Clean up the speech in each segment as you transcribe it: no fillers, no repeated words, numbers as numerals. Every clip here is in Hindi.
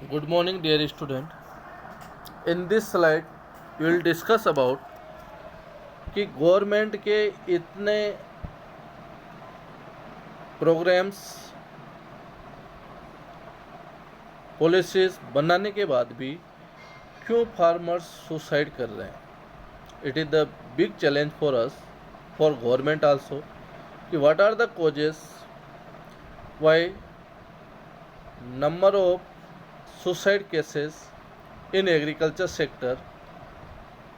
Good morning, dear student. In this slide, we will discuss about कि गवर्नमेंट के इतने प्रोग्राम्स पॉलिसीज बनाने के बाद भी क्यों फार्मर्स सुसाइड कर रहे हैं. It is the big challenge for us, for government also, कि what are the causes why number of suicide cases in agriculture sector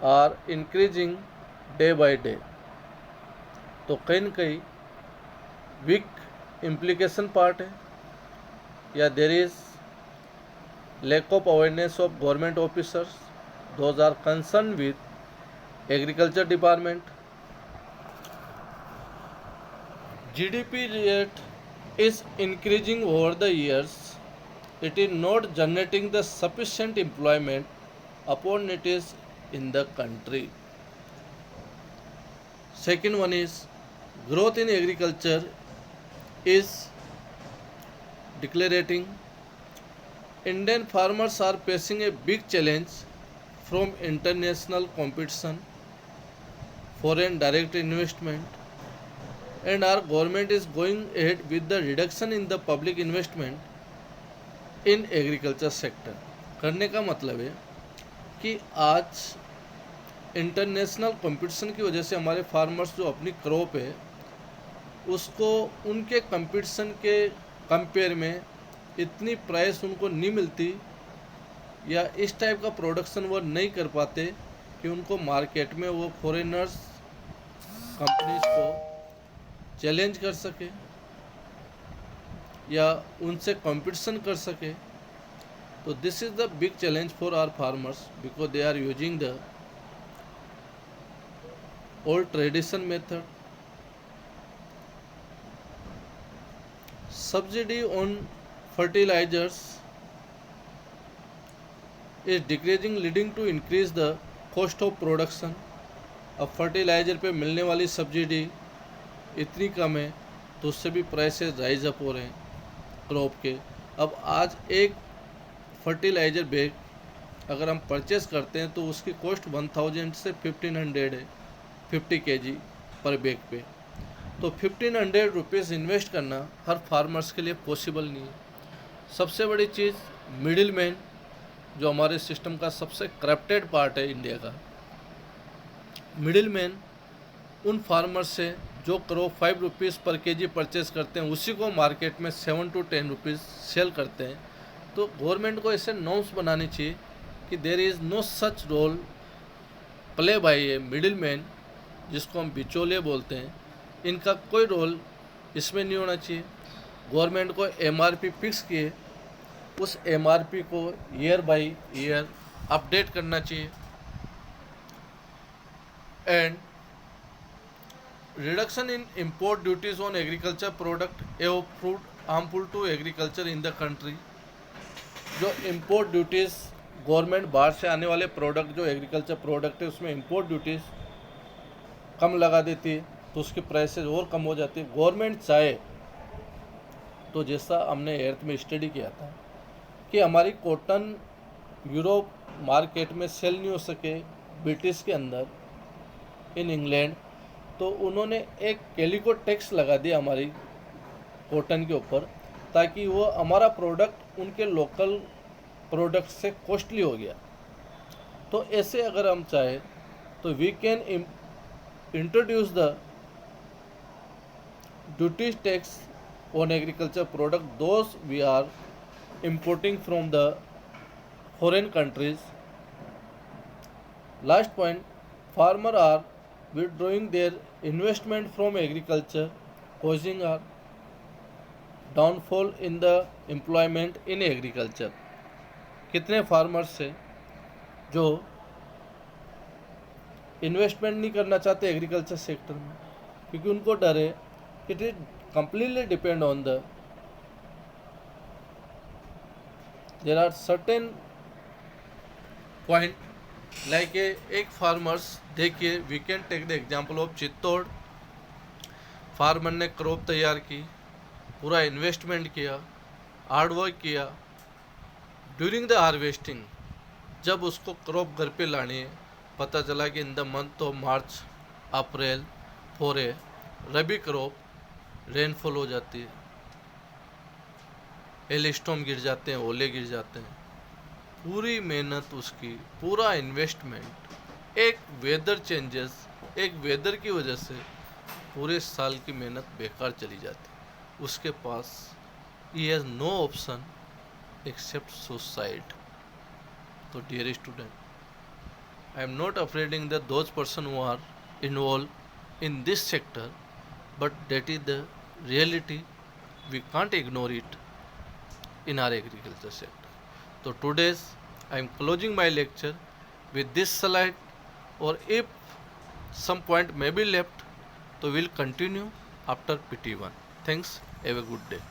are increasing day by day. तो कहीं न कहीं वीक इम्प्लीकेशन पार्ट है, या there is lack of awareness of government officers those are concern with agriculture department. GDP rate is increasing over the years. It is not generating the sufficient employment opportunities in the country. Second one is growth in agriculture is decelerating. Indian farmers are facing a big challenge from international competition, foreign direct investment, and our government is going ahead with the reduction in the public investment in agriculture sector. करने का मतलब है कि आज इंटरनेशनल कंपटीशन की वजह से हमारे फार्मर्स जो अपनी क्रॉप है उसको उनके कंपटीशन के कंपेयर में इतनी प्राइस उनको नहीं मिलती, या इस टाइप का प्रोडक्शन वो नहीं कर पाते कि उनको मार्केट में वो फॉरेनर्स कंपनीज को चैलेंज कर सके या उनसे कंपटीशन कर सके. तो this is the big challenge for our farmers because they are using the old tradition method. Subsidy on fertilizers is decreasing leading to increase the cost of production. अब फर्टिलाइजर पे मिलने वाली सब्सिडी इतनी कम है तो उससे भी प्राइसेस राइज अप हो रहे हैं क्रॉप के. अब आज एक फर्टिलाइज़र बैग अगर हम परचेस करते हैं तो उसकी कॉस्ट 1000 से 1500 है 50 kg पर बैग पे. तो 1500 रुपीज़ इन्वेस्ट करना हर फार्मर्स के लिए पॉसिबल नहीं है. सबसे बड़ी चीज़ मिडिल मैन, जो हमारे सिस्टम का सबसे करप्टेड पार्ट है इंडिया का. मिडिल मैन उन फार्मर से जो क्रॉप 5 रुपीज़ पर केजी परचेस करते हैं उसी को मार्केट में 7 to 10 रुपीज़ सेल करते हैं. तो गवर्नमेंट को ऐसे नॉर्म्स बनाने चाहिए कि there is no such role play by a middle man, जिसको हम बिचौलिए बोलते हैं. इनका कोई रोल इसमें नहीं होना चाहिए. गवर्नमेंट को MRP फिक्स किए, उस MRP को ईयर बाय ईयर अपडेट करना चाहिए. And reduction in import duties on agriculture product have proved harmful to agriculture in the country. जो import duties गवर्नमेंट बाहर से आने वाले प्रोडक्ट जो एग्रीकल्चर प्रोडक्ट है उसमें import duties कम लगा देती है तो उसकी प्राइसेस और कम हो जाती है. गवर्नमेंट चाहे तो जैसा हमने एर्थ में स्टडी किया था कि हमारी कॉटन यूरोप मार्केट में सेल नहीं हो सके ब्रिटिश के अंदर इन इंग्लैंड, तो उन्होंने एक कैलिको टैक्स लगा दिया हमारी कॉटन के ऊपर, ताकि वो हमारा प्रोडक्ट उनके लोकल प्रोडक्ट से कॉस्टली हो गया. तो ऐसे अगर हम चाहें तो we can introduce the duty tax on agriculture product those we are importing from the foreign countries. Last point, farmer are withdrawing their investment from agriculture, causing a downfall in the employment in agriculture. कितने फार्मर्स से जो इन्वेस्टमेंट नहीं करना चाहते एग्रीकल्चर सेक्टर में क्योंकि उनको डर है कि it is completely depend on the there are certain point like एक फार्मर्स. देखिए, we can take the example of Chittaur. Farmer ने क्रॉप तैयार की, पूरा इन्वेस्टमेंट किया, हार्ड वर्क किया, ड्यूरिंग द हार्वेस्टिंग, जब उसको क्रॉप घर पे लानी है, पता चला कि in the month of March April for a rabi crop rainfall हो जाती है, हेल स्टॉर्म गिर जाते हैं, ओले गिर जाते हैं, पूरी मेहनत उसकी, पूरा इन्वेस्टमेंट, एक वेदर चेंजेस, एक वेदर की वजह से पूरे साल की मेहनत बेकार चली जाती। उसके पास ही has no option except suicide. तो dear student, I am not afraiding that those person who are involve in this sector, but that is the reality, we can't ignore it in our agriculture sector. So today's I am closing my lecture with this slide, or if some point may be left, so we'll continue after PT1. Thanks. Have a good day.